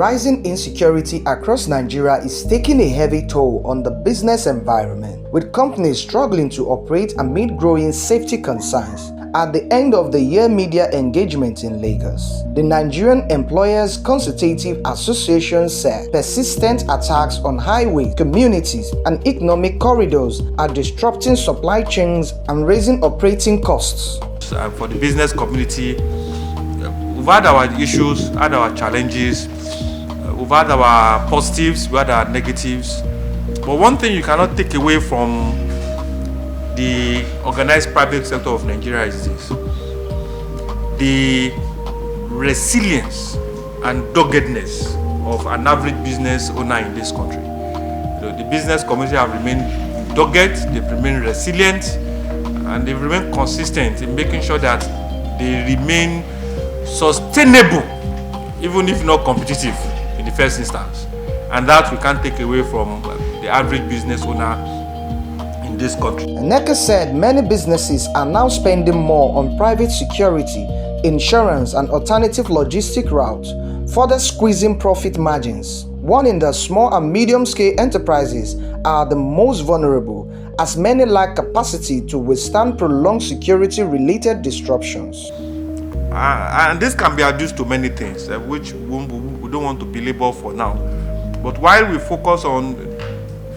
Rising insecurity across Nigeria is taking a heavy toll on the business environment, with companies struggling to operate amid growing safety concerns. At the end of the year media engagement in Lagos, the Nigerian Employers Consultative Association said persistent attacks on highways, communities, and economic corridors are disrupting supply chains and raising operating costs. For the business community, we've had our issues, had our challenges, we've had our positives, we had our negatives. But one thing you cannot take away from the organized private sector of Nigeria is this: the resilience and doggedness of an average business owner in this country. The business community have remained dogged, they've remained resilient, and they've remained consistent in making sure that they remain sustainable, even if not competitive in the first instance. And that we can't take away from the average business owner in this country. NECA said many businesses are now spending more on private security, insurance, and alternative logistic routes, further squeezing profit margins. Warning that small and medium-scale enterprises are the most vulnerable, as many lack capacity to withstand prolonged security-related disruptions. And this can be adduced to many things, which we don't want to belabor for now. But while we focus on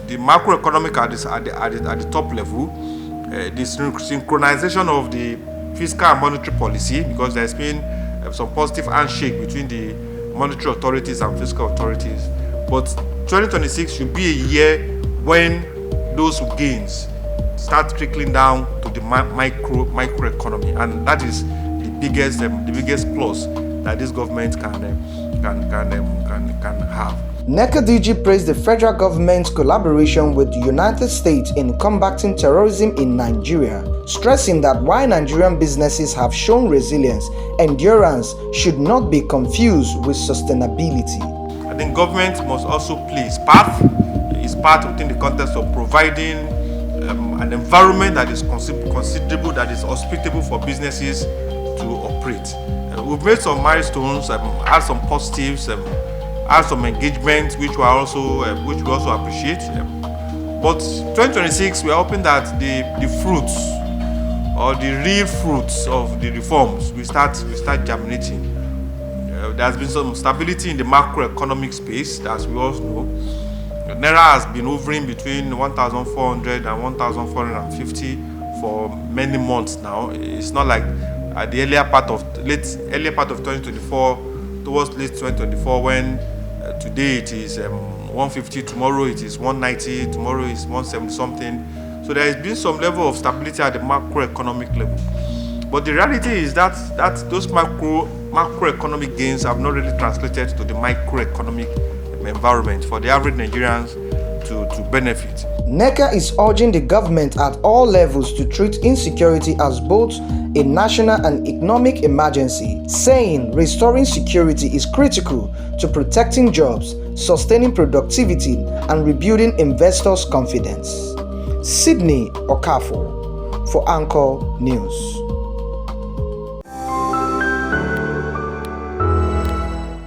the macroeconomic at the top level, the synchronization of the fiscal and monetary policy, because there's been some positive handshake between the monetary authorities and fiscal authorities. But 2026 should be a year when those gains start trickling down to the microeconomy, and that is the biggest plus that this government can have. NECA DG praised the federal government's collaboration with the United States in combating terrorism in Nigeria, stressing that while Nigerian businesses have shown resilience, endurance should not be confused with sustainability. I think government must also play its part within the context of providing an environment that is considerable, that is hospitable for businesses to operate. We've made some milestones, had some positives, had some engagement, which we also appreciate. But 2026, we are hoping that the fruits, or the real fruits of the reforms, will start germinating. There's been some stability in the macroeconomic space, as we all know. Naira has been hovering between 1,400 and 1,450 for many months now. It's not like at the earlier part of 2024, towards late 2024, when today it is 150, tomorrow it is 190, tomorrow is 170 something. So there has been some level of stability at the macroeconomic level. But the reality is that those macroeconomic gains have not really translated to the microeconomic environment for the average Nigerians to benefit. NECA is urging the government at all levels to treat insecurity as both a national and economic emergency, saying restoring security is critical to protecting jobs, sustaining productivity, and rebuilding investors' confidence. Sydney Okafor for Anchor News.